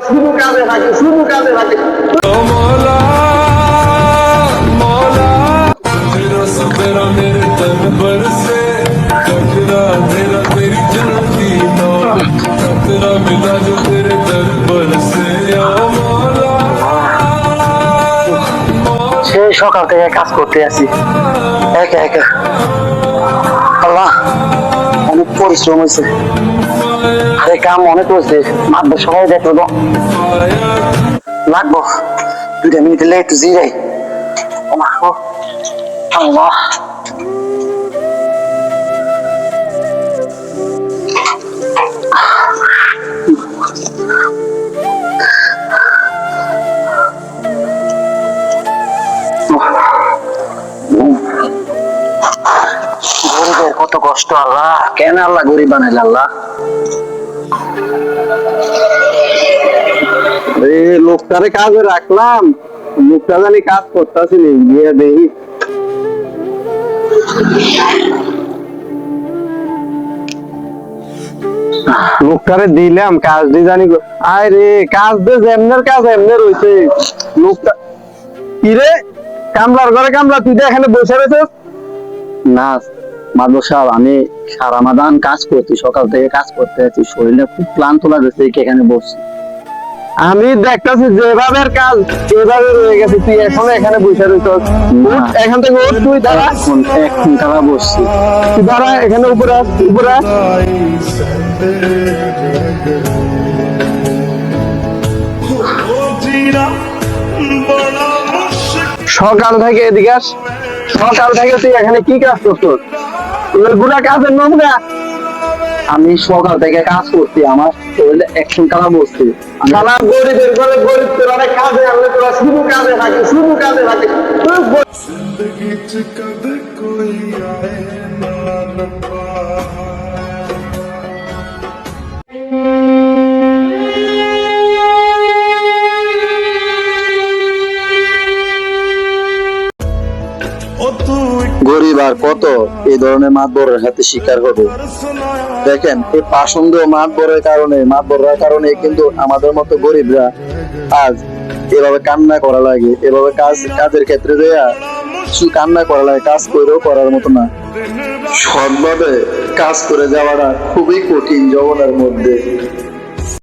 শুধু কাজে থাকে, শুধু কাজে থাকে। সেই সকাল থেকে কাজ করতে আছি একা একা। আল্লাহ, অনেক পরিশ্রম হয়েছে, আরে কাম অনেক হয়েছে। মাত্র সবাই দেখলো লাগবো 2 মিনিট লেট একটু জিরাই। আল্লাহ, গরিবের কত কষ্ট। আল্লাহ, কেন আল্লাহ গরিব বানাইল? আল্লাহ, লোকটারে কাজে রাখলাম, লোকটা জানি কাজ করতেছি গিয়ে দেখি। লোকটারে দিলাম কাজ দিয়ে জানি। আরে কাজ দিয়ে যেমনের কাজ এমনি রয়েছে। লোকটা কিরে, কামলার ঘরে কামলা, তুই এখানে বসে রয়েছিস? না মাদক সাহেব, আমি সারা মাদান কাজ করছি, সকাল থেকে কাজ করতে আছি, শরীরে খুব ক্লান্ত লাগছে, এখানে বসছি। আমি দেখতেছি যেভাবে কাজ এভাবে রয়ে গেছে, তুই এখন এখানে বসে রয়েছিস। এখান থেকে তুই দাঁড়া, এখন দাঁড়া বসছি, তুই দাঁড়া এখানে উপরে উপরে। সকাল থেকে এদিকে আস, সকাল থেকে তুই এখানে কি কাজ করছিস? গুলা কাজের নমুনা। আমি সকাল থেকে কাজ করছি, আমার শরীরে একশন কালা বসছি। সারা গরিবের ঘরে গরিব, তোরা কাজে আনলে তোরা শুধু কাজে থাকে, শুধু কাজে থাকে। গরিব আর কত এই ধরনের মাতবরের হাতে শিকার হবে? দেখেন, এই পাষণ্ড মাতবরের কারণে কিন্তু আমাদের মতো গরিবরা আজ এভাবে কান্না করা লাগে, এভাবে কাজের ক্ষেত্রে দেয়া শুধু কান্না করা লাগে, কাজ করেও করার মতো না। সৎভাবে কাজ করে যাওয়াটা খুবই কঠিন জগতের মধ্যে।